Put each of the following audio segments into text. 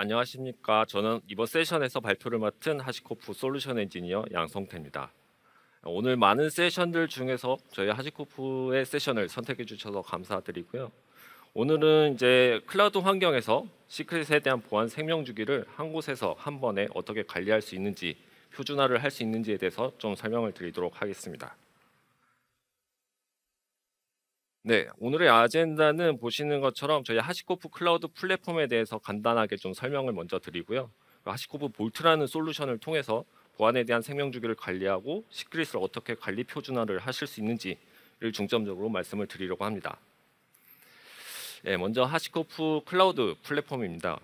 안녕하십니까. 저는 이번 세션에서 발표를 맡은 하시코프 솔루션 엔지니어 양성태입니다. 오늘 많은 세션들 중에서 저희 하시코프의 세션을 선택해 주셔서 감사드리고요. 오늘은 이제 클라우드 환경에서 시크릿에 대한 보안 생명 주기를 한 곳에서 한 번에 어떻게 관리할 수 있는지, 표준화를 할 수 있는지에 대해서 좀 설명을 드리도록 하겠습니다. 네, 오늘의 아젠다는 보시는 것처럼 저희 하시코프 클라우드 플랫폼에 대해서 간단하게 좀 설명을 먼저 드리고요. 하시코프 볼트라는 솔루션을 통해서 보안에 대한 생명 주기를 관리하고 시크릿을 어떻게 관리 표준화를 하실 수 있는지를 중점적으로 말씀을 드리려고 합니다. 네, 먼저 하시코프 클라우드 플랫폼입니다.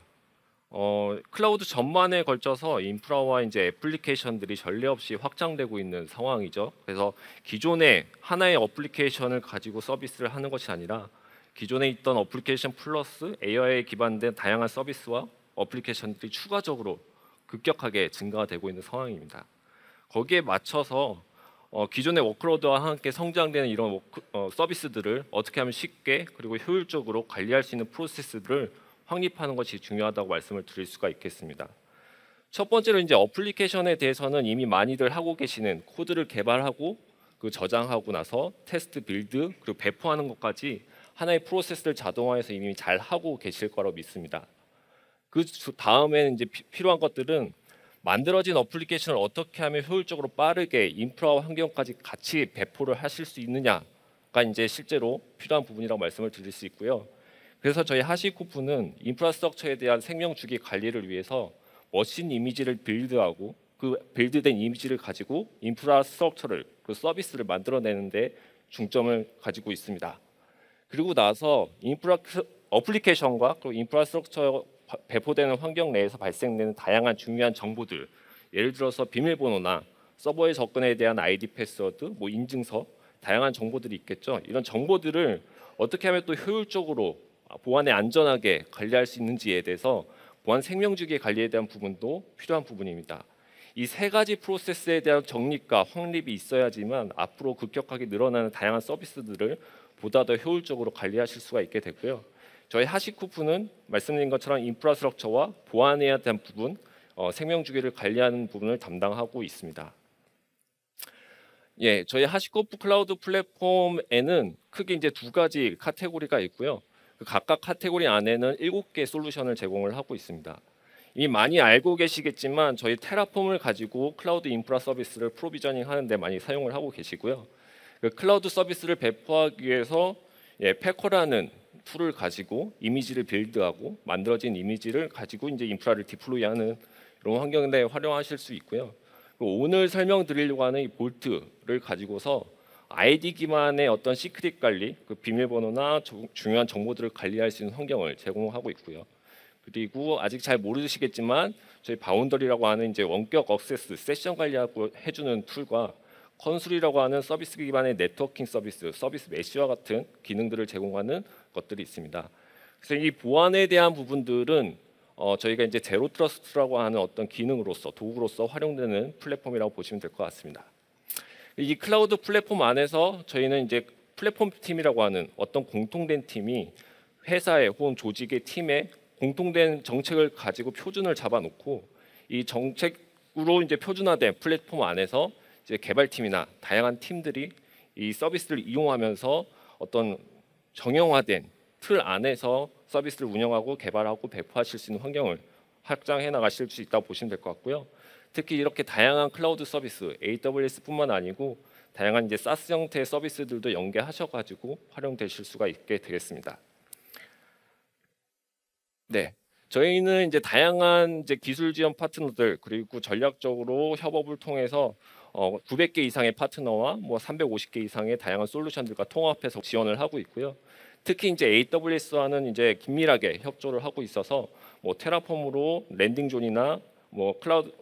클라우드 전반에 걸쳐서 인프라와 이제 애플리케이션들이 전례 없이 확장되고 있는 상황이죠. 그래서 기존의 하나의 어플리케이션을 가지고 서비스를 하는 것이 아니라 기존에 있던 어플리케이션 플러스 AI에 기반된 다양한 서비스와 어플리케이션들이 추가적으로 급격하게 증가가 되고 있는 상황입니다. 거기에 맞춰서 기존의 워크로드와 함께 성장되는 이런 서비스들을 어떻게 하면 쉽게 그리고 효율적으로 관리할 수 있는 프로세스들을 확립하는 것이 중요하다고 말씀을 드릴 수가 있겠습니다. 첫 번째로 이제 어플리케이션에 대해서는 이미 많이들 하고 계시는 코드를 개발하고 그 저장하고 나서 테스트 빌드 그리고 배포하는 것까지 하나의 프로세스를 자동화해서 이미 잘 하고 계실 거라고 믿습니다. 그 다음에는 이제 필요한 것들은 만들어진 어플리케이션을 어떻게 하면 효율적으로 빠르게 인프라와 환경까지 같이 배포를 하실 수 있느냐가 이제 실제로 필요한 부분이라고 말씀을 드릴 수 있고요. 그래서 저희 하시코프는 인프라스트럭처에 대한 생명 주기 관리를 위해서 머신 이미지를 빌드하고 그 빌드된 이미지를 가지고 인프라스트럭처를 그 서비스를 만들어내는데 중점을 가지고 있습니다. 그리고 나서 어플리케이션과 그리고 인프라스트럭처 배포되는 환경 내에서 발생되는 다양한 중요한 정보들, 예를 들어서 비밀번호나 서버에 접근에 대한 아이디 패스워드, 뭐 인증서, 다양한 정보들이 있겠죠. 이런 정보들을 어떻게 하면 또 효율적으로 보안에 안전하게 관리할 수 있는지에 대해서 보안 생명주기 관리에 대한 부분도 필요한 부분입니다. 이 세 가지 프로세스에 대한 정립과 확립이 있어야지만 앞으로 급격하게 늘어나는 다양한 서비스들을 보다 더 효율적으로 관리하실 수가 있게 되고요. 저희 하시코프는 말씀드린 것처럼 인프라스트럭처와 보안에 대한 부분, 생명주기를 관리하는 부분을 담당하고 있습니다. 예, 저희 하시코프 클라우드 플랫폼에는 크게 이제 두 가지 카테고리가 있고요. 그 각각 카테고리 안에는 7개 솔루션을 제공을 하고 있습니다. 이미 많이 알고 계시겠지만 저희 테라폼을 가지고 클라우드 인프라 서비스를 프로비저닝 하는데 많이 사용을 하고 계시고요. 그 클라우드 서비스를 배포하기 위해서 패커라는 툴을 가지고 이미지를 빌드하고 만들어진 이미지를 가지고 이제 인프라를 디플로이하는 이런 환경에 활용하실 수 있고요. 오늘 설명드리려고 하는 이 볼트를 가지고서 아이디 기반의 어떤 시크릿 관리, 그 비밀번호나 중요한 정보들을 관리할 수 있는 환경을 제공하고 있고요. 그리고 아직 잘 모르시겠지만 저희 바운더리라고 하는 이제 원격 액세스 세션 관리하고 해주는 툴과 컨술이라고 하는 서비스 기반의 네트워킹 서비스, 서비스 메시와 같은 기능들을 제공하는 것들이 있습니다. 그래서 이 보안에 대한 부분들은 저희가 이제 제로 트러스트라고 하는 어떤 기능으로서 도구로서 활용되는 플랫폼이라고 보시면 될 것 같습니다. 이 클라우드 플랫폼 안에서 저희는 이제 플랫폼 팀이라고 하는 어떤 공통된 팀이 회사의 혹은 조직의 팀에 공통된 정책을 가지고 표준을 잡아놓고 이 정책으로 이제 표준화된 플랫폼 안에서 이제 개발팀이나 다양한 팀들이 이 서비스를 이용하면서 어떤 정형화된 틀 안에서 서비스를 운영하고 개발하고 배포하실 수 있는 환경을 확장해 나가실 수 있다고 보시면 될 것 같고요. 특히 이렇게 다양한 클라우드 서비스, AWS뿐만 아니고 다양한 이제 SaaS 형태의 서비스들도 연계하셔가지고 활용되실 수가 있게 되겠습니다. 네, 저희는 이제 다양한 이제 기술 지원 파트너들 그리고 전략적으로 협업을 통해서 900개 이상의 파트너와 뭐 350개 이상의 다양한 솔루션들과 통합해서 지원을 하고 있고요. 특히 이제 AWS와는 이제 긴밀하게 협조를 하고 있어서 뭐 테라폼으로 랜딩 존이나 뭐 클라우드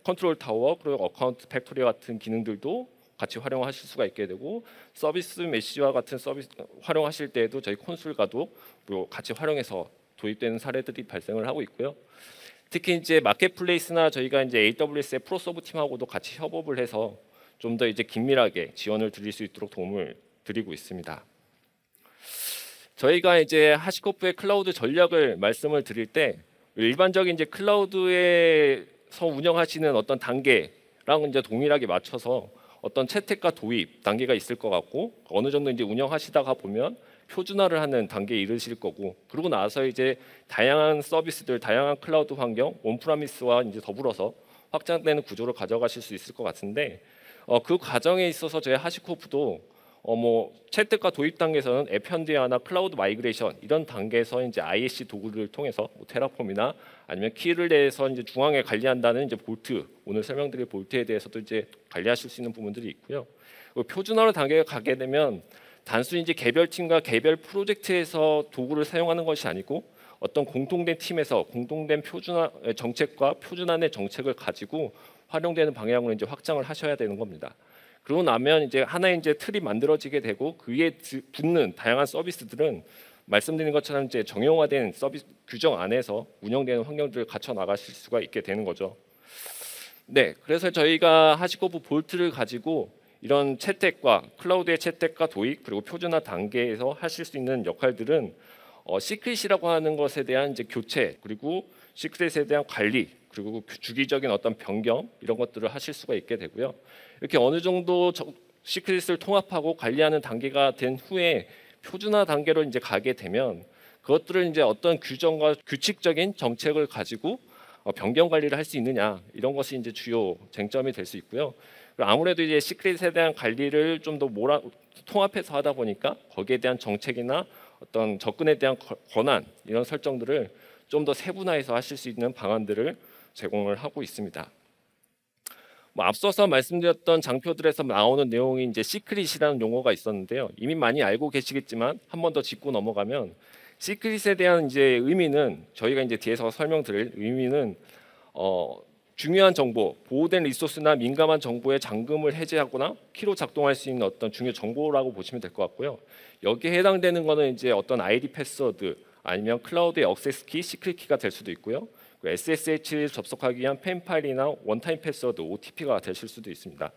컨트롤 타워 그리고 어카운트 팩토리 같은 기능들도 같이 활용하실 수가 있게 되고 서비스 메시와 같은 서비스 활용하실 때에도 저희 콘솔과도 같이 활용해서 도입되는 사례들이 발생을 하고 있고요. 특히 이제 마켓플레이스나 저희가 이제 AWS의 프로서브 팀하고도 같이 협업을 해서 좀 더 이제 긴밀하게 지원을 드릴 수 있도록 도움을 드리고 있습니다. 저희가 이제 하시코프의 클라우드 전략을 말씀을 드릴 때 일반적인 이제 클라우드에서 운영하시는 어떤 단계랑 이제 동일하게 맞춰서 어떤 채택과 도입 단계가 있을 것 같고, 어느 정도 이제 운영하시다가 보면 표준화를 하는 단계에 이르실 거고, 그러고 나서 이제 다양한 서비스들, 다양한 클라우드 환경, 온프라미스와 이제 더불어서 확장되는 구조를 가져가실 수 있을 것 같은데, 그 과정에 있어서 저희 하시코프도 뭐 채택과 도입 단계에서는 앱 현대화나 클라우드 마이그레이션 이런 단계에서 이제 ISC 도구를 통해서 뭐 테라폼이나 아니면 키를 내서 이제 중앙에 관리한다는 이제 볼트, 오늘 설명드릴 볼트에 대해서도 이제 관리하실 수 있는 부분들이 있고요. 표준화로 단계가 가게 되면 단순히 이제 개별 팀과 개별 프로젝트에서 도구를 사용하는 것이 아니고 어떤 공통된 팀에서 공통된 표준화 정책과 표준화의 정책을 가지고 활용되는 방향으로 이제 확장을 하셔야 되는 겁니다. 그러고 나면 이제 하나의 이제 틀이 만들어지게 되고 그 위에 붙는 다양한 서비스들은 말씀드린 것처럼 이제 정형화된 서비스 규정 안에서 운영되는 환경들을 갖춰 나가실 수가 있게 되는 거죠. 네, 그래서 저희가 하시코프 볼트를 가지고 이런 채택과 클라우드의 채택과 도입 그리고 표준화 단계에서 하실 수 있는 역할들은 시크릿이라고 하는 것에 대한 이제 교체, 그리고 시크릿에 대한 관리, 그리고 주기적인 어떤 변경 이런 것들을 하실 수가 있게 되고요. 이렇게 어느 정도 시크릿을 통합하고 관리하는 단계가 된 후에 표준화 단계로 이제 가게 되면 그것들을 이제 어떤 규정과 규칙적인 정책을 가지고 변경 관리를 할 수 있느냐, 이런 것이 이제 주요 쟁점이 될 수 있고요. 아무래도 이제 시크릿에 대한 관리를 좀 더 통합해서 하다 보니까 거기에 대한 정책이나 어떤 접근에 대한 권한 이런 설정들을 좀 더 세분화해서 하실 수 있는 방안들을 제공을 하고 있습니다. 뭐 앞서서 말씀드렸던 장표들에서 나오는 내용이 이제 시크릿이라는 용어가 있었는데요. 이미 많이 알고 계시겠지만 한 번 더 짚고 넘어가면 시크릿에 대한 이제 의미는, 저희가 이제 뒤에서 설명드릴 의미는 중요한 정보, 보호된 리소스나 민감한 정보의 잠금을 해제하거나 키로 작동할 수 있는 어떤 중요 정보라고 보시면 될 것 같고요. 여기에 해당되는 거는 이제 어떤 아이디 패스워드 아니면 클라우드의 액세스 키, 시크릿 키가 될 수도 있고요. SSH를 접속하기 위한 펜 파일이나 원타임 패스워드 OTP가 되실 수도 있습니다.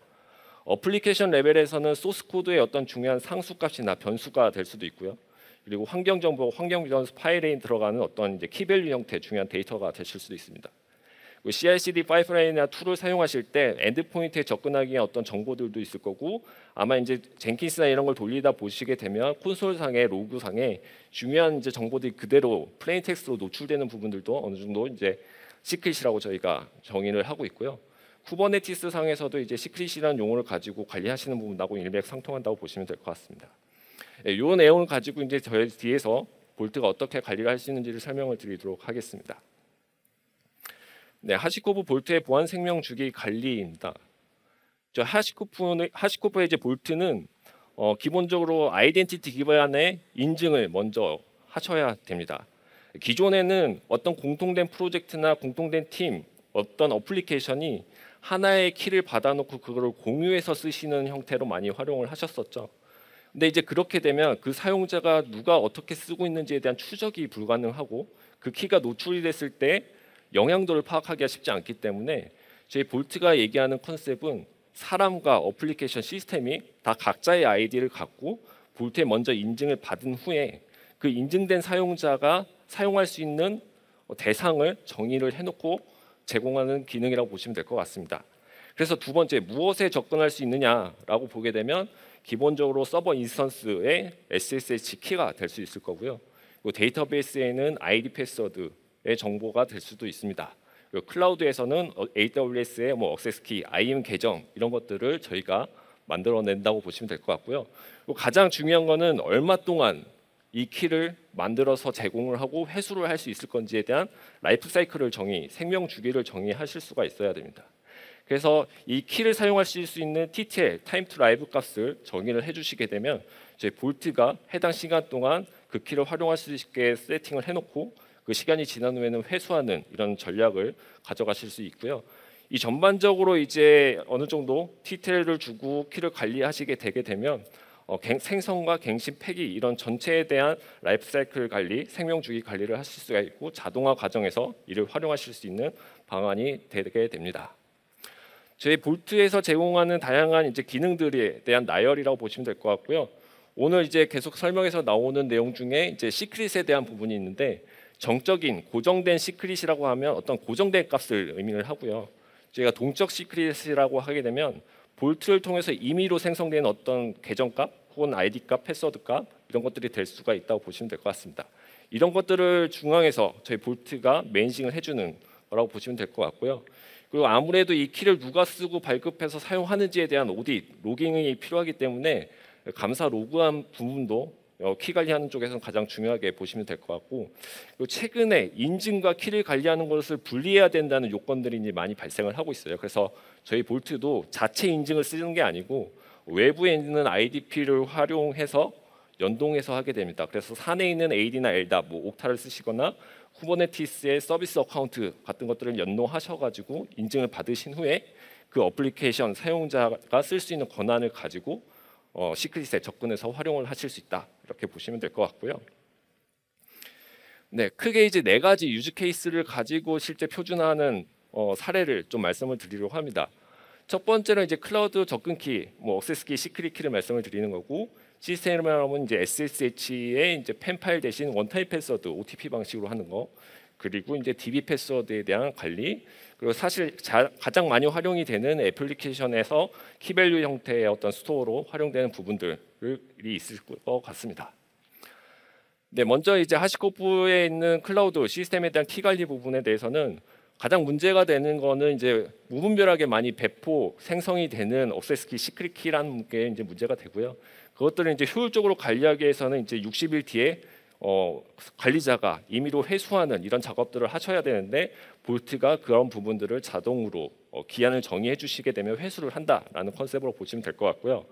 어플리케이션 레벨에서는 소스 코드의 어떤 중요한 상수값이나 변수가 될 수도 있고요. 그리고 환경 정보, 환경 변수 파일에 들어가는 어떤 이제 키밸류 형태 중요한 데이터가 되실 수도 있습니다. CI/CD 파이프라인이나 툴을 사용하실 때 엔드포인트에 접근하기 위한 어떤 정보들도 있을 거고, 아마 이제 젠킨스나 이런 걸 돌리다 보시게 되면 콘솔상의 로그상에 중요한 이제 정보들이 그대로 플레인 텍스트로 노출되는 부분들도 어느 정도 이제 시크릿이라고 저희가 정의를 하고 있고요. 쿠버네티스 상에서도 이제 시크릿이라는 용어를 가지고 관리하시는 부분하고 일맥상통한다고 보시면 될 것 같습니다. 이 내용을 가지고 이제 저희 뒤에서 볼트가 어떻게 관리를 할 수 있는지를 설명을 드리도록 하겠습니다. 네, 하시코프 볼트의 보안 생명 주기 관리입니다. 하시코프의 이제 볼트는 기본적으로 아이덴티티 기반의 인증을 먼저 하셔야 됩니다. 기존에는 어떤 공통된 프로젝트나 공통된 팀, 어떤 어플리케이션이 하나의 키를 받아놓고 그거를 공유해서 쓰시는 형태로 많이 활용을 하셨었죠. 근데 이제 그렇게 되면 그 사용자가 누가 어떻게 쓰고 있는지에 대한 추적이 불가능하고 그 키가 노출이 됐을 때 영향도를 파악하기가 쉽지 않기 때문에 저희 볼트가 얘기하는 컨셉은 사람과 어플리케이션 시스템이 다 각자의 아이디를 갖고 볼트에 먼저 인증을 받은 후에 그 인증된 사용자가 사용할 수 있는 대상을 정의를 해놓고 제공하는 기능이라고 보시면 될 것 같습니다. 그래서 두 번째, 무엇에 접근할 수 있느냐라고 보게 되면 기본적으로 서버 인스턴스의 SSH 키가 될 수 있을 거고요. 그리고 데이터베이스에는 ID 패스워드의 정보가 될 수도 있습니다. 그리고 클라우드에서는 AWS의 뭐 액세스 키, IAM 계정 이런 것들을 저희가 만들어낸다고 보시면 될 것 같고요. 그리고 가장 중요한 거는 얼마 동안 이 키를 만들어서 제공을 하고 회수를 할 수 있을 건지에 대한 라이프 사이클을 생명 주기를 정의하실 수가 있어야 됩니다. 그래서 이 키를 사용할 수 있는 TTL, 타임 투 라이브 값을 정의를 해주시게 되면 저희 볼트가 해당 시간 동안 그 키를 활용할 수 있게 세팅을 해놓고 그 시간이 지난 후에는 회수하는 이런 전략을 가져가실 수 있고요. 이 전반적으로 이제 어느 정도 TTL을 주고 키를 관리하시게 되게 되면 생성과 갱신, 폐기 이런 전체에 대한 라이프 사이클 관리, 생명 주기 관리를 하실 수가 있고 자동화 과정에서 이를 활용하실 수 있는 방안이 되게 됩니다. 저희 볼트에서 제공하는 다양한 이제 기능들에 대한 나열이라고 보시면 될 것 같고요. 오늘 이제 계속 설명에서 나오는 내용 중에 이제 시크릿에 대한 부분이 있는데 정적인 고정된 시크릿이라고 하면 어떤 고정된 값을 의미를 하고요. 저희가 동적 시크릿이라고 하게 되면 볼트를 통해서 임의로 생성되는 어떤 계정값 혹은 아이디값, 패스워드값 이런 것들이 될 수가 있다고 보시면 될 것 같습니다. 이런 것들을 중앙에서 저희 볼트가 매니징을 해주는 거라고 보시면 될 것 같고요. 그리고 아무래도 이 키를 누가 쓰고 발급해서 사용하는지에 대한 오딧, 로깅이 필요하기 때문에 감사 로그한 부분도 키 관리하는 쪽에서는 가장 중요하게 보시면 될 것 같고, 그리고 최근에 인증과 키를 관리하는 것을 분리해야 된다는 요건들이 이제 많이 발생을 하고 있어요. 그래서 저희 볼트도 자체 인증을 쓰는 게 아니고 외부에 있는 IDP를 활용해서 연동해서 하게 됩니다. 그래서 산에 있는 AD나 LDAP, 옥타를 쓰시거나 쿠버네티스의 서비스 어카운트 같은 것들을 연동하셔가지고 인증을 받으신 후에 그 어플리케이션 사용자가 쓸 수 있는 권한을 가지고 시크릿에 접근해서 활용을 하실 수 있다, 이렇게 보시면 될 것 같고요. 네, 크게 이제 4가지 유즈 케이스를 가지고 실제 표준화하는 사례를 좀 말씀을 드리려고 합니다. 첫 번째는 이제 클라우드 접근 키, 액세스 키, 시크릿 키를 말씀을 드리는 거고, 시스템을 하면 이제 SSH의 이제 펜 파일 대신 원타임 패스워드 OTP 방식으로 하는 거, 그리고 이제 DB 패스워드에 대한 관리, 그리고 사실 가장 많이 활용이 되는 애플리케이션에서 키밸류 형태의 어떤 스토어로 활용되는 부분들이 있을 것 같습니다. 네, 먼저 이제 하시코프에 있는 클라우드 시스템에 대한 키 관리 부분에 대해서는 가장 문제가 되는 거는 이제 무분별하게 많이 배포 생성이 되는 액세스 키, 시크릿 키라는 게 이제 문제가 되고요. 그것들을 이제 효율적으로 관리하기 위해서는 이제 60일 뒤에 관리자가 임의로 회수하는 이런 작업들을 하셔야 되는데, 볼트가 그런 부분들을 자동으로 기한을 정의해 주시게 되면 회수를 한다라는 컨셉으로 보시면 될 것 같고요.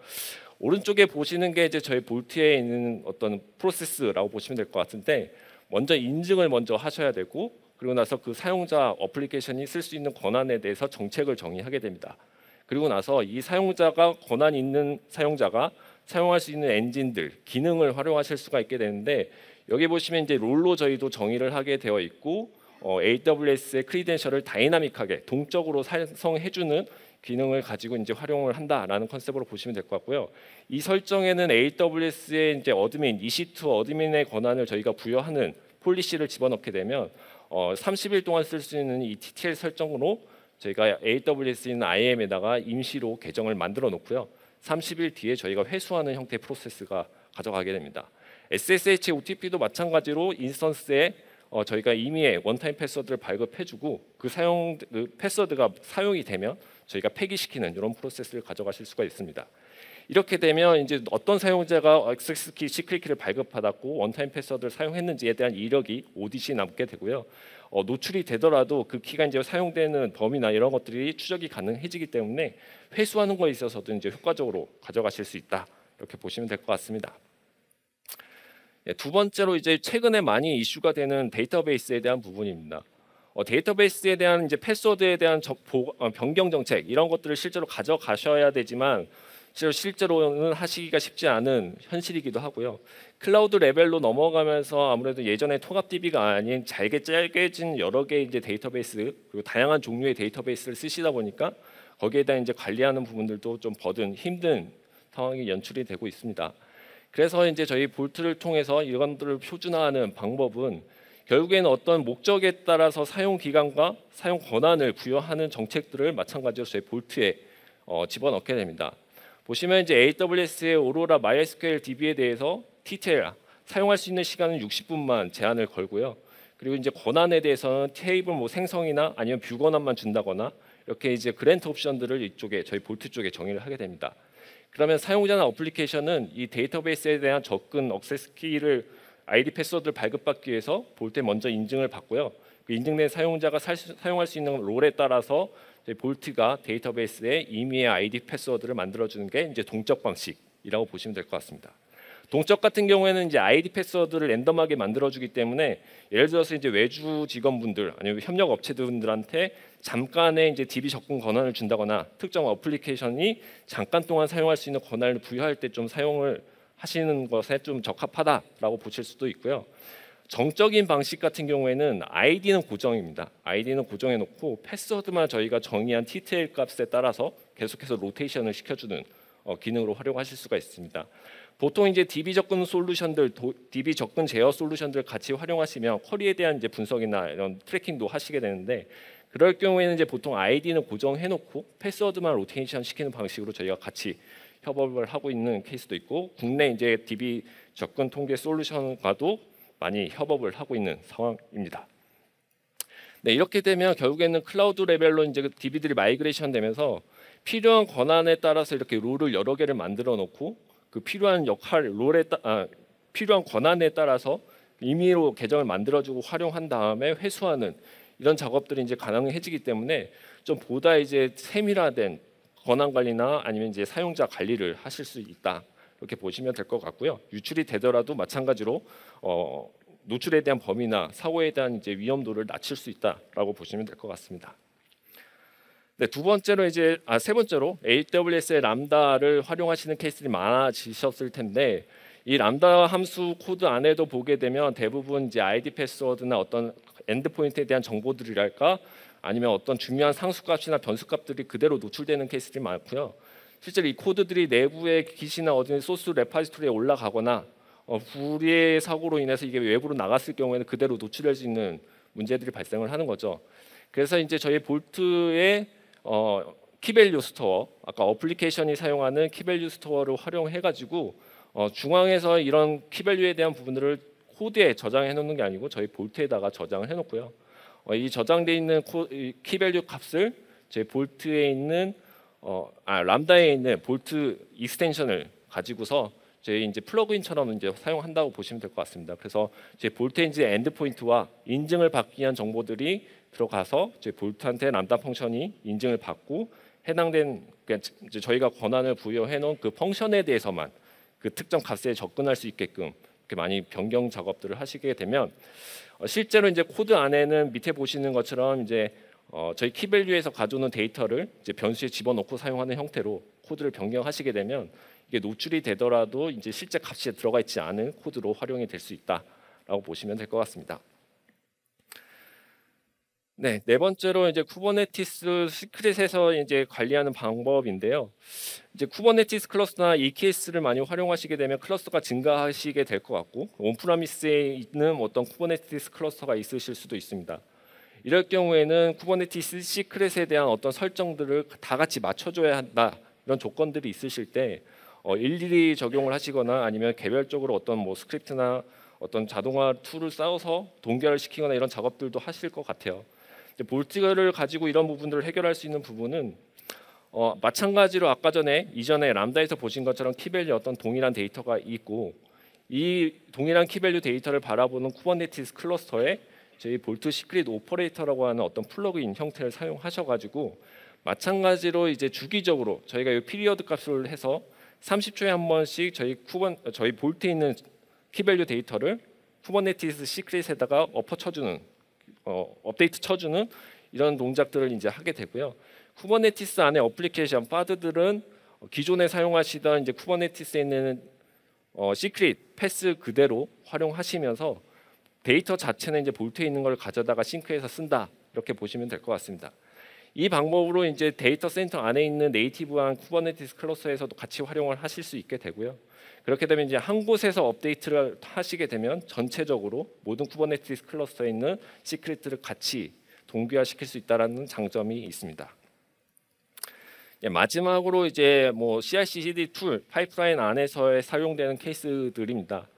오른쪽에 보시는 게 이제 저희 볼트에 있는 어떤 프로세스라고 보시면 될 것 같은데, 먼저 인증을 먼저 하셔야 되고, 그리고 나서 그 사용자 어플리케이션이 쓸 수 있는 권한에 대해서 정책을 정의하게 됩니다. 그리고 나서 이 사용자가 권한 있는 사용자가 사용할 수 있는 엔진들, 기능을 활용하실 수가 있게 되는데, 여기 보시면 이제 롤로 저희도 정의를 하게 되어 있고, AWS의 크리덴셜을 다이나믹하게 동적으로 생성해주는 기능을 가지고 이제 활용을 한다라는 컨셉으로 보시면 될 것 같고요. 이 설정에는 AWS의 이제 어드민, EC2 어드민의 권한을 저희가 부여하는 폴리시를 집어넣게 되면 30일 동안 쓸 수 있는 이 TTL 설정으로 저희가 AWS에 있는 IAM에다가 임시로 계정을 만들어 놓고요. 30일 뒤에 저희가 회수하는 형태의 프로세스가 가져가게 됩니다. SSH OTP도 마찬가지로 인스턴스에 저희가 임의의 원타임 패스워드를 발급해주고 그 패스워드가 사용이 되면 저희가 폐기시키는 이런 프로세스를 가져가실 수가 있습니다. 이렇게 되면 이제 어떤 사용자가 액세스 키, 시크릿 키를 발급받았고 원타임 패스워드를 사용했는지에 대한 이력이 오디시 남게 되고요. 노출이 되더라도 그 키가 이제 사용되는 범위나 이런 것들이 추적이 가능해지기 때문에 회수하는 거에 있어서도 이제 효과적으로 가져가실 수 있다, 이렇게 보시면 될 것 같습니다. 두 번째로 이제 최근에 많이 이슈가 되는 데이터베이스에 대한 부분입니다. 데이터베이스에 대한 이제 패스워드에 대한 변경 정책, 이런 것들을 실제로 가져가셔야 되지만 실제로는 하시기가 쉽지 않은 현실이기도 하고요. 클라우드 레벨로 넘어가면서 아무래도 예전에 통합 DB가 아닌 잘게 짜여진 여러 개의 이제 데이터베이스, 그리고 다양한 종류의 데이터베이스를 쓰시다 보니까 거기에 대한 이제 관리하는 부분들도 좀 힘든 상황이 연출이 되고 있습니다. 그래서 이제 저희 볼트를 통해서 이것들을 표준화하는 방법은 결국에는 어떤 목적에 따라서 사용 기간과 사용 권한을 부여하는 정책들을 마찬가지로 저희 볼트에 집어넣게 됩니다. 보시면 이제 AWS의 오로라 MySQL DB에 대해서 TTL 사용할 수 있는 시간은 60분만 제한을 걸고요. 그리고 이제 권한에 대해서는 테이블 생성이나 아니면 뷰 권한만 준다거나 이렇게 이제 그랜트 옵션들을 이쪽에 저희 볼트 쪽에 정의를 하게 됩니다. 그러면 사용자나 어플리케이션은 이 데이터베이스에 대한 접근 액세스 키를 아이디 패스워드를 발급받기 위해서 볼트에 먼저 인증을 받고요. 그 인증된 사용자가 사용할 수 있는 롤에 따라서 볼트가 데이터베이스에 임의의 아이디 패스워드를 만들어주는 게 이제 동적 방식이라고 보시면 될 것 같습니다. 동적 같은 경우에는 이제 아이디 패스워드를 랜덤하게 만들어주기 때문에 예를 들어서 이제 외주 직원분들 아니면 협력 업체들한테 잠깐의 이제 DB 접근 권한을 준다거나 특정 어플리케이션이 잠깐 동안 사용할 수 있는 권한을 부여할 때 좀 사용을 하시는 것에 좀 적합하다라고 보실 수도 있고요. 정적인 방식 같은 경우에는 아이디는 고정입니다. 아이디는 고정해 놓고 패스워드만 저희가 정의한 TTL 값에 따라서 계속해서 로테이션을 시켜주는 기능으로 활용하실 수가 있습니다. 보통 이제 DB 접근 솔루션들, DB 접근 제어 솔루션들 같이 활용하시면 쿼리에 대한 이제 분석이나 이런 트래킹도 하시게 되는데, 그럴 경우에는 이제 보통 아이디는 고정해놓고 패스워드만 로테이션 시키는 방식으로 저희가 같이 협업을 하고 있는 케이스도 있고, 국내 이제 DB 접근 통계 솔루션과도 많이 협업을 하고 있는 상황입니다. 네, 이렇게 되면 결국에는 클라우드 레벨로 이제 DB들이 마이그레이션 되면서 필요한 권한에 따라서 이렇게 롤을 여러 개를 만들어 놓고 그 필요한 필요한 권한에 따라서 임의로 계정을 만들어주고 활용한 다음에 회수하는 이런 작업들이 이제 가능해지기 때문에 좀 보다 이제 세밀화된 권한 관리나 아니면 이제 사용자 관리를 하실 수 있다, 이렇게 보시면 될 것 같고요. 유출이 되더라도 마찬가지로 노출에 대한 범위나 사고에 대한 이제 위험도를 낮출 수 있다라고 보시면 될 것 같습니다. 네, 세 번째로 AWS의 람다를 활용하시는 케이스들이 많아지셨을 텐데, 이 람다 함수 코드 안에도 보게 되면 대부분 이제 아이디 패스워드나 어떤 엔드포인트에 대한 정보들이랄까, 아니면 어떤 중요한 상수값이나 변수값들이 그대로 노출되는 케이스들이 많고요. 실제로 이 코드들이 내부의 기시나 어디 소스 레파지토리에 올라가거나 불의의 사고로 인해서 이게 외부로 나갔을 경우에는 그대로 노출될 수 있는 문제들이 발생을 하는 거죠. 그래서 이제 저희 볼트의 키밸류 스토어, 아까 어플리케이션이 사용하는 키밸류 스토어를 활용해가지고 중앙에서 이런 키밸류에 대한 부분들을 코드에 저장해 놓는 게 아니고 저희 볼트에다가 저장을 해놓고요. 이 저장돼 있는 키밸류 값을 제 볼트에 있는 람다에 있는 볼트 익스텐션을 가지고서 저희 이제 플러그인처럼 이제 사용한다고 보시면 될 것 같습니다. 그래서 제 볼트에 이제 엔드포인트와 인증을 받기 위한 정보들이 들어가서 제 볼트한테 람다 펑션이 인증을 받고 해당된 이제 저희가 권한을 부여해 놓은 그 펑션에 대해서만 그 특정 값에 접근할 수 있게끔 이렇게 많이 변경 작업들을 하시게 되면 실제로 이제 코드 안에는 밑에 보시는 것처럼 이제 저희 키밸류에서 가져오는 데이터를 이제 변수에 집어넣고 사용하는 형태로 코드를 변경하시게 되면 이게 노출이 되더라도 이제 실제 값이 들어가 있지 않은 코드로 활용이 될 수 있다라고 보시면 될 것 같습니다. 네, 네 번째로 이제 쿠버네티스 시크릿에서 이제 관리하는 방법인데요. 이제 쿠버네티스 클러스터나 EKS를 많이 활용하시게 되면 클러스터가 증가하시게 될 것 같고, 온프라미스에 있는 어떤 쿠버네티스 클러스터가 있으실 수도 있습니다. 이럴 경우에는 쿠버네티스 시크릿에 대한 어떤 설정들을 다 같이 맞춰줘야 한다, 이런 조건들이 있으실 때 일일이 적용을 하시거나 아니면 개별적으로 어떤 뭐 스크립트나 어떤 자동화 툴을 쌓아서 동결을 시키거나 이런 작업들도 하실 것 같아요. 볼트를 가지고 이런 부분들을 해결할 수 있는 부분은 마찬가지로 아까 이전에 람다에서 보신 것처럼 키밸류 어떤 동일한 데이터가 있고, 이 동일한 키밸류 데이터를 바라보는 쿠버네티스 클러스터에 저희 볼트 시크릿 오퍼레이터라고 하는 어떤 플러그인 형태를 사용하셔가지고 마찬가지로 이제 주기적으로 저희가 이 피리어드 값을 해서 30초에 한 번씩 저희 볼트에 있는 키밸류 데이터를 쿠버네티스 시크릿에다가 업데이트 쳐주는 이런 동작들을 이제 하게 되고요. 쿠버네티스 안에 어플리케이션 파드들은 기존에 사용하시던 이제 쿠버네티스에 있는 시크릿 패스 그대로 활용하시면서 데이터 자체는 이제 볼트에 있는 걸 가져다가 싱크해서 쓴다, 이렇게 보시면 될 것 같습니다. 이 방법으로 이제 데이터 센터 안에 있는 네이티브한 쿠버네티스 클러스터에서도 같이 활용을 하실 수 있게 되고요. 그렇게 되면 이제 한 곳에서 업데이트를 하시게 되면 전체적으로 모든 쿠버네티스 클러스터에 있는 시크릿들을 같이 동기화시킬 수 있다라는 장점이 있습니다. 마지막으로 이제 뭐 CI/CD 툴 파이프라인 안에서 사용되는 케이스들입니다.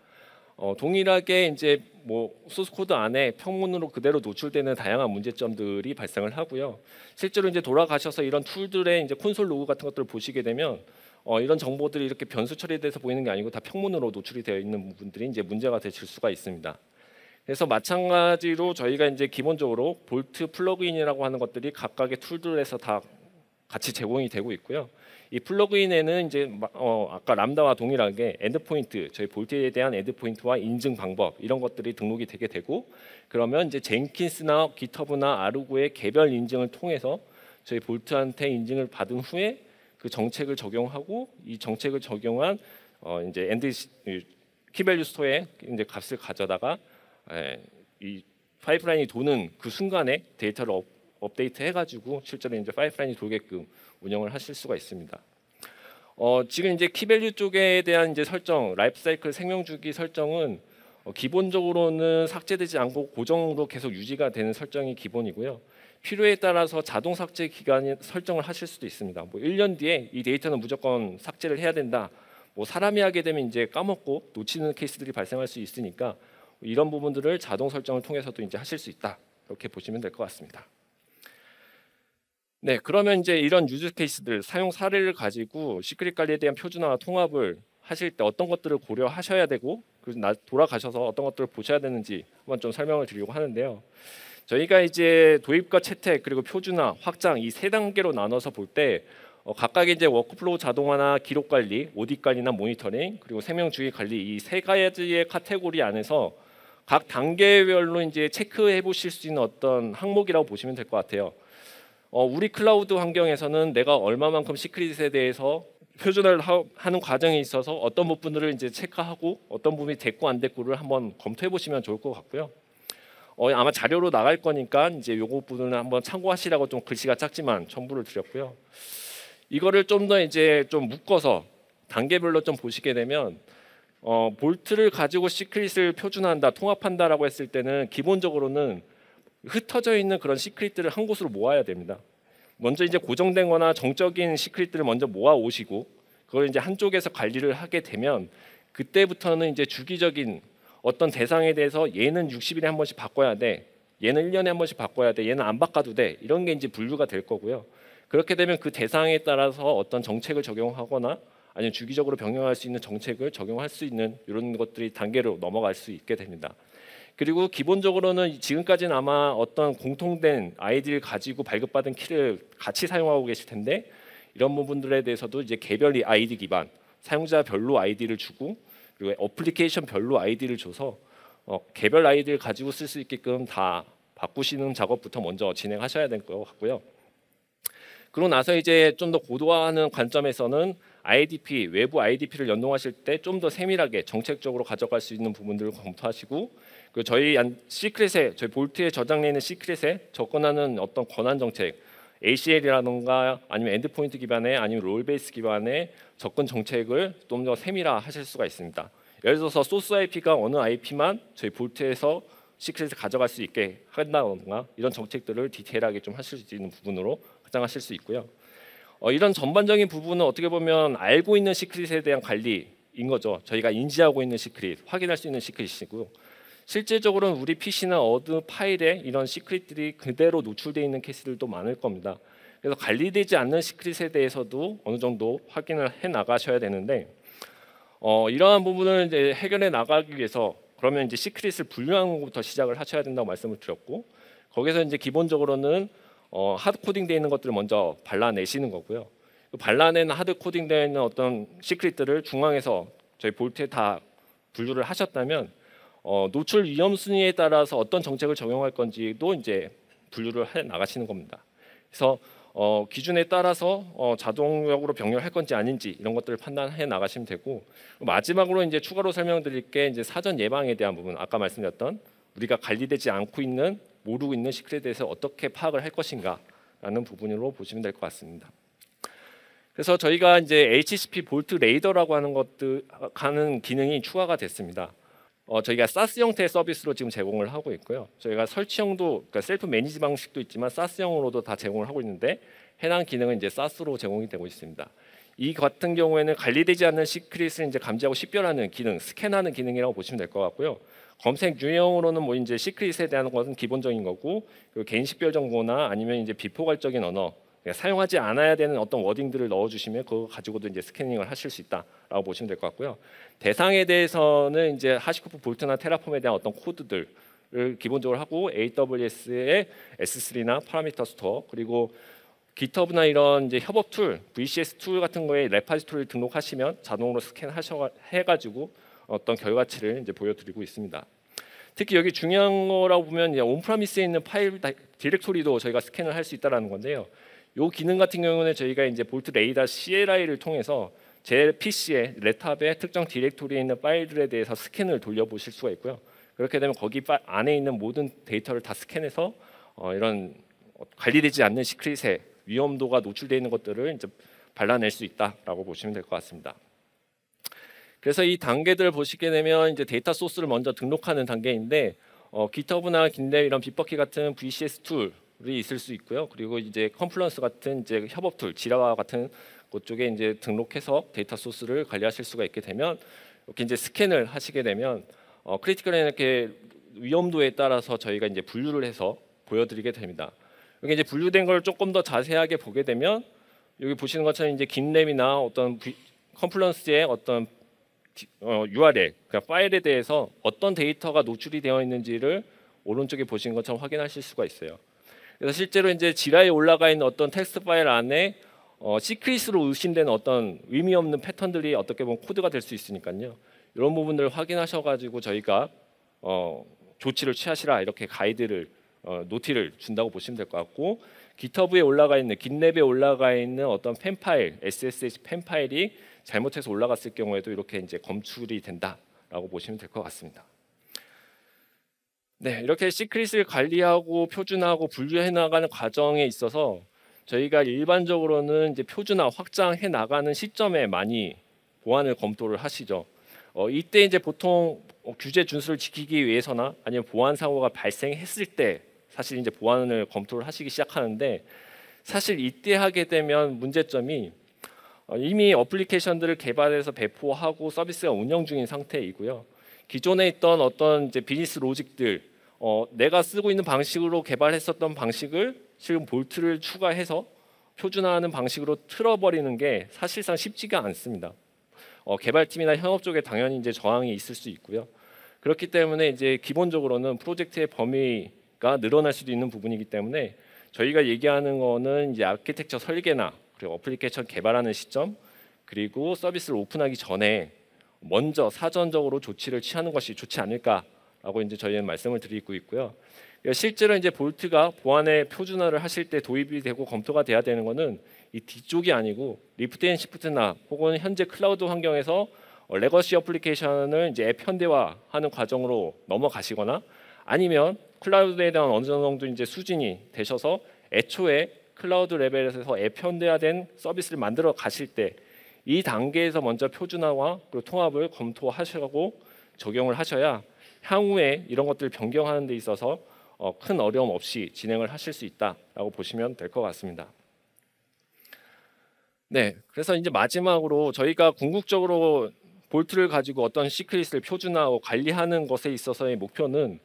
동일하게 이제 뭐 소스 코드 안에 평문으로 그대로 노출되는 다양한 문제점들이 발생을 하고요. 실제로 이제 돌아가셔서 이런 툴들의 이제 콘솔 로그 같은 것들을 보시게 되면 이런 정보들이 이렇게 변수 처리돼서 보이는 게 아니고 다 평문으로 노출이 되어 있는 부분들이 이제 문제가 되실 수가 있습니다. 그래서 마찬가지로 저희가 이제 기본적으로 볼트 플러그인이라고 하는 것들이 각각의 툴들에서 다 같이 제공이 되고 있고요. 이 플러그인에는 이제 아까 람다와 동일하게 엔드포인트, 저희 볼트에 대한 엔드포인트와 인증 방법 이런 것들이 등록이 되게 되고, 그러면 이제 젠킨스나 기터브나 아르고의 개별 인증을 통해서 저희 볼트한테 인증을 받은 후에 그 정책을 적용하고, 이 정책을 적용한 이제 키밸류 스토어에 이제 값을 가져다가 이 파이프라인이 도는 그 순간에 데이터를 업데이트 해가지고 실제로 이제 파이프라인이 돌게끔 운영을 하실 수가 있습니다. 지금 이제 키밸류 쪽에 대한 이제 설정, 라이프 사이클 생명 주기 설정은 기본적으로는 삭제되지 않고 고정으로 계속 유지가 되는 설정이 기본이고요. 필요에 따라서 자동 삭제 기간 설정을 하실 수도 있습니다. 뭐 1년 뒤에 이 데이터는 무조건 삭제를 해야 된다. 뭐 사람이 하게 되면 이제 까먹고 놓치는 케이스들이 발생할 수 있으니까 이런 부분들을 자동 설정을 통해서도 이제 하실 수 있다. 이렇게 보시면 될 것 같습니다. 네, 그러면 이제 이런 유즈 케이스들 사용 사례를 가지고 시크릿 관리에 대한 표준화와 통합을 하실 때 어떤 것들을 고려하셔야 되고 돌아가셔서 어떤 것들을 보셔야 되는지 한번 좀 설명을 드리려고 하는데요. 저희가 이제 도입과 채택 그리고 표준화, 확장 이 세 단계로 나눠서 볼 때 각각 이제 워크플로우 자동화나 기록 관리, 오딧 관리나 모니터링 그리고 생명 주기 관리 이 세 가지의 카테고리 안에서 각 단계별로 이제 체크해 보실 수 있는 어떤 항목이라고 보시면 될 것 같아요. 우리 클라우드 환경에서는 내가 얼마만큼 시크릿에 대해서 표준화를 하는 과정에 있어서 어떤 부분들을 이제 체크하고 어떤 부분이 됐고 안 됐고를 한번 검토해 보시면 좋을 것 같고요. 아마 자료로 나갈 거니까 이제 요거 부분을 한번 참고하시라고 좀 글씨가 작지만 첨부를 드렸고요. 이거를 좀 더 이제 좀 묶어서 단계별로 좀 보시게 되면 볼트를 가지고 시크릿을 표준화한다, 통합한다라고 했을 때는 기본적으로는 흩어져 있는 그런 시크릿들을 한 곳으로 모아야 됩니다. 먼저 이제 고정된거나 정적인 시크릿들을 먼저 모아 오시고 그걸 이제 한쪽에서 관리를 하게 되면 그때부터는 이제 주기적인 어떤 대상에 대해서 얘는 60일에 한 번씩 바꿔야 돼, 얘는 1년에 한 번씩 바꿔야 돼, 얘는 안 바꿔도 돼 이런 게 이제 분류가 될 거고요. 그렇게 되면 그 대상에 따라서 어떤 정책을 적용하거나 아니면 주기적으로 병행할 수 있는 정책을 적용할 수 있는 이런 것들이 단계로 넘어갈 수 있게 됩니다. 그리고 기본적으로는 지금까지는 아마 어떤 공통된 아이디를 가지고 발급받은 키를 같이 사용하고 계실 텐데 이런 부분들에 대해서도 이제 개별 아이디 기반 사용자별로 아이디를 주고 그리고 어플리케이션별로 아이디를 줘서 개별 아이디를 가지고 쓸 수 있게끔 다 바꾸시는 작업부터 먼저 진행하셔야 될 것 같고요. 그러고 나서 이제 좀 더 고도화하는 관점에서는 IDP 외부 IDP를 연동하실 때 좀 더 세밀하게 정책적으로 가져갈 수 있는 부분들을 검토하시고 그 저희 시크릿에 저희 볼트에 저장되어 있는 시크릿에 접근하는 어떤 권한 정책 ACL이라든가 아니면 엔드포인트 기반의 아니면 롤 베이스 기반의 접근 정책을 좀 더 세밀화하실 수가 있습니다. 예를 들어서 소스 IP가 어느 IP만 저희 볼트에서 시크릿을 가져갈 수 있게 한다던가 이런 정책들을 디테일하게 좀 하실 수 있는 부분으로 확장하실 수 있고요. 이런 전반적인 부분은 어떻게 보면 알고 있는 시크릿에 대한 관리인 거죠. 저희가 인지하고 있는 시크릿, 확인할 수 있는 시크릿이고 실제적으로는 우리 PC나 어드 파일에 이런 시크릿들이 그대로 노출되어 있는 케이스들도 많을 겁니다. 그래서 관리되지 않는 시크릿에 대해서도 어느 정도 확인을 해 나가셔야 되는데 이러한 부분을 이제 해결해 나가기 위해서 그러면 이제 시크릿을 분류하는 것부터 시작을 하셔야 된다고 말씀을 드렸고 거기서 이제 기본적으로는 하드 코딩되어 있는 것들을 먼저 발라내시는 거고요. 그 발라내는 하드 코딩되어 있는 어떤 시크릿들을 중앙에서 저희 볼트에 다 분류를 하셨다면 노출 위험 순위에 따라서 어떤 정책을 적용할 건지도 이제 분류를 해 나가시는 겁니다. 그래서 기준에 따라서 자동적으로 병렬할 건지 아닌지 이런 것들을 판단해 나가시면 되고 마지막으로 이제 추가로 설명드릴 게 이제 사전 예방에 대한 부분 아까 말씀드렸던 우리가 관리되지 않고 있는 모르고 있는 시크릿에 대해서 어떻게 파악을 할 것인가라는 부분으로 보시면 될 것 같습니다. 그래서 저희가 이제 HCP 볼트 레이더라고 하는 것들 하는 기능이 추가가 됐습니다. 저희가 SaaS 형태의 서비스로 지금 제공을 하고 있고요. 저희가 설치형도 그러니까 셀프 매니지 방식도 있지만 SaaS형으로도 다 제공을 하고 있는데 해당 기능은 이제 SaaS로 제공이 되고 있습니다. 이 같은 경우에는 관리되지 않는 시크릿을 이제 감지하고 식별하는 기능, 스캔하는 기능이라고 보시면 될 것 같고요. 검색 유형으로는 뭐 이제 시크릿에 대한 것은 기본적인 거고 그리고 개인 식별 정보나 아니면 이제 비포괄적인 언어 사용하지 않아야 되는 어떤 워딩들을 넣어주시면 그거 가지고도 이제 스캐닝을 하실 수 있다라고 보시면 될 것 같고요. 대상에 대해서는 이제 하시코프 볼트나 테라폼에 대한 어떤 코드들을 기본적으로 하고 AWS의 S3나 파라미터 스토어 그리고 GitHub나 이런 이제 협업 툴, VCS 툴 같은 거에 레파지토리를 등록하시면 자동으로 스캔해가지고 어떤 결과치를 이제 보여드리고 있습니다. 특히 여기 중요한 거라고 보면 온프라미스에 있는 파일 디렉토리도 저희가 스캔을 할 수 있다라는 건데요. 이 기능 같은 경우는 저희가 이제 볼트 레이더 CLI를 통해서 제 PC에 랩탑에 특정 디렉토리에 있는 파일들에 대해서 스캔을 돌려보실 수가 있고요. 그렇게 되면 거기 안에 있는 모든 데이터를 다 스캔해서 이런 관리되지 않는 시크릿의 위험도가 노출되어 있는 것들을 이제 발라낼 수 있다라고 보시면 될 것 같습니다. 그래서 이 단계들을 보시게 되면 이제 데이터 소스를 먼저 등록하는 단계인데 GitHub나 긴랩 이런 빗버킷 같은 VCS 툴이 있을 수 있고요. 그리고 이제 컴플런스 같은 이제 협업 툴, 지라와 같은 그쪽에 이제 등록해서 데이터 소스를 관리하실 수가 있게 되면 이렇게 이제 스캔을 하시게 되면 크리티컬에 이렇게 위험도에 따라서 저희가 이제 분류를 해서 보여드리게 됩니다. 여기 이제 분류된 걸 조금 더 자세하게 보게 되면 여기 보시는 것처럼 이제 긴랩이나 어떤 컴플런스의 어떤 URL, 그러니까 파일에 대해서 어떤 데이터가 노출이 되어 있는지를 오른쪽에 보시는 것처럼 확인하실 수가 있어요. 그래서 실제로 이제 지라에 올라가 있는 어떤 텍스트 파일 안에 시크릿으로 의심되는 어떤 의미 없는 패턴들이 어떻게 보면 코드가 될 수 있으니까요. 이런 부분들을 확인하셔가지고 저희가 조치를 취하시라 이렇게 가이드를 노티를 준다고 보시면 될 것 같고, GitHub에 올라가 있는 긴랩에 올라가 있는 어떤 펜 파일, SSH 펜 파일이 잘못해서 올라갔을 경우에도 이렇게 이제 검출이 된다라고 보시면 될 것 같습니다. 네, 이렇게 시크릿을 관리하고 표준화하고 분류해 나가는 과정에 있어서 저희가 일반적으로는 이제 표준화 확장해 나가는 시점에 많이 보안을 검토를 하시죠. 이때 이제 보통 규제 준수를 지키기 위해서나 아니면 보안 사고가 발생했을 때 사실 이제 보안을 검토를 하시기 시작하는데, 사실 이때 하게 되면 문제점이 이미 어플리케이션들을 개발해서 배포하고 서비스가 운영 중인 상태이고요. 기존에 있던 어떤 이제 비즈니스 로직들, 내가 쓰고 있는 방식으로 개발했었던 방식을 지금 볼트를 추가해서 표준화하는 방식으로 틀어버리는 게 사실상 쉽지가 않습니다. 개발팀이나 현업 쪽에 당연히 이제 저항이 있을 수 있고요. 그렇기 때문에 이제 기본적으로는 프로젝트의 범위가 늘어날 수도 있는 부분이기 때문에 저희가 얘기하는 거는 이제 아키텍처 설계나 그리고 어플리케이션 개발하는 시점, 그리고 서비스를 오픈하기 전에 먼저 사전적으로 조치를 취하는 것이 좋지 않을까라고 이제 저희는 말씀을 드리고 있고요. 실제로 이제 볼트가 보안의 표준화를 하실 때 도입이 되고 검토가 돼야 되는 거는 이 뒤쪽이 아니고 리프트 앤 시프트나 혹은 현재 클라우드 환경에서 레거시 어플리케이션을 이제 앱 현대화하는 과정으로 넘어가시거나, 아니면 클라우드에 대한 어느 정도 이제 수준이 되셔서 애초에 클라우드 레벨에서 앱 현대화된 서비스를 만들어 가실 때 이 단계에서 먼저 표준화와 그리고 통합을 검토하시고 적용을 하셔야 향후에 이런 것들을 변경하는 데 있어서 큰 어려움 없이 진행을 하실 수 있다라고 보시면 될 것 같습니다. 네, 그래서 이제 마지막으로 저희가 궁극적으로 볼트를 가지고 어떤 시크릿을 표준화하고 관리하는 것에 있어서의 목표는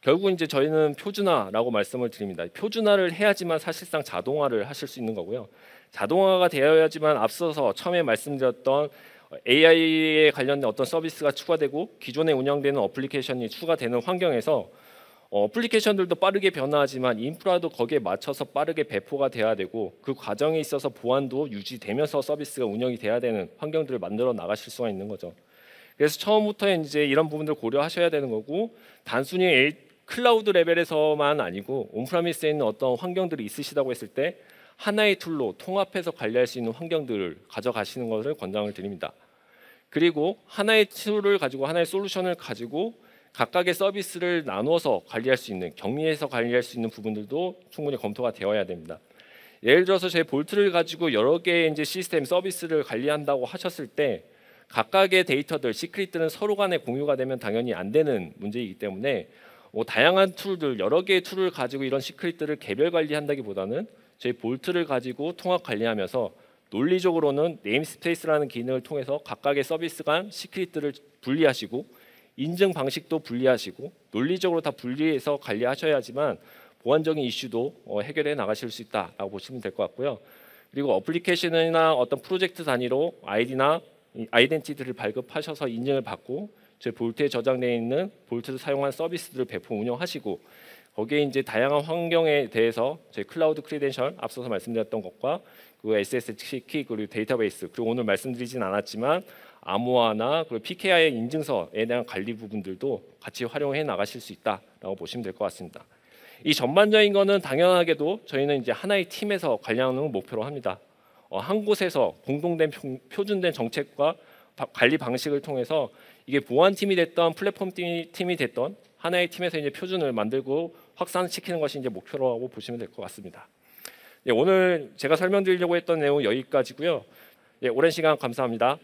결국 이제 저희는 표준화라고 말씀을 드립니다. 표준화를 해야지만 사실상 자동화를 하실 수 있는 거고요. 자동화가 되어야지만 앞서서 처음에 말씀드렸던 AI에 관련된 어떤 서비스가 추가되고 기존에 운영되는 어플리케이션이 추가되는 환경에서 어플리케이션들도 빠르게 변화하지만 인프라도 거기에 맞춰서 빠르게 배포가 돼야 되고, 그 과정에 있어서 보안도 유지되면서 서비스가 운영이 돼야 되는 환경들을 만들어 나가실 수가 있는 거죠. 그래서 처음부터 이제 이런 부분들 고려하셔야 되는 거고, 단순히 클라우드 레벨에서만 아니고 온프라미스에 있는 어떤 환경들이 있으시다고 했을 때 하나의 툴로 통합해서 관리할 수 있는 환경들을 가져가시는 것을 권장을 드립니다. 그리고 하나의 툴을 가지고 하나의 솔루션을 가지고 각각의 서비스를 나누어서 관리할 수 있는, 격리해서 관리할 수 있는 부분들도 충분히 검토가 되어야 됩니다. 예를 들어서 제 볼트를 가지고 여러 개의 이제 시스템 서비스를 관리한다고 하셨을 때 각각의 데이터들, 시크릿들은 서로 간에 공유가 되면 당연히 안 되는 문제이기 때문에 다양한 툴들, 여러 개의 툴을 가지고 이런 시크릿들을 개별 관리한다기보다는 저희 볼트를 가지고 통합 관리하면서 논리적으로는 네임스페이스라는 기능을 통해서 각각의 서비스 간 시크릿들을 분리하시고 인증 방식도 분리하시고 논리적으로 다 분리해서 관리하셔야지만 보안적인 이슈도 해결해 나가실 수 있다라고 보시면 될 것 같고요. 그리고 어플리케이션이나 어떤 프로젝트 단위로 아이디나 아이덴티티를 발급하셔서 인증을 받고 저희 볼트에 저장되어 있는 볼트를 사용한 서비스들을 배포 운영하시고, 거기에 이제 다양한 환경에 대해서 저희 클라우드 크리덴셜 앞서서 말씀드렸던 것과 그 SSH 키 그리고 데이터베이스, 그리고 오늘 말씀드리진 않았지만 암호화나 그리고 PKI 인증서에 대한 관리 부분들도 같이 활용해 나가실 수 있다라고 보시면 될 것 같습니다. 이 전반적인 거는 당연하게도 저희는 이제 하나의 팀에서 관리하는 목표로 합니다. 한 곳에서 공동된 표준된 정책과 관리 방식을 통해서 이게 보안팀이 됐던 플랫폼 팀이 됐던 하나의 팀에서 이제 표준을 만들고 확산시키는 것이 이제 목표라고 보시면 될 것 같습니다. 예, 오늘 제가 설명드리려고 했던 내용 여기까지고요. 예, 오랜 시간 감사합니다.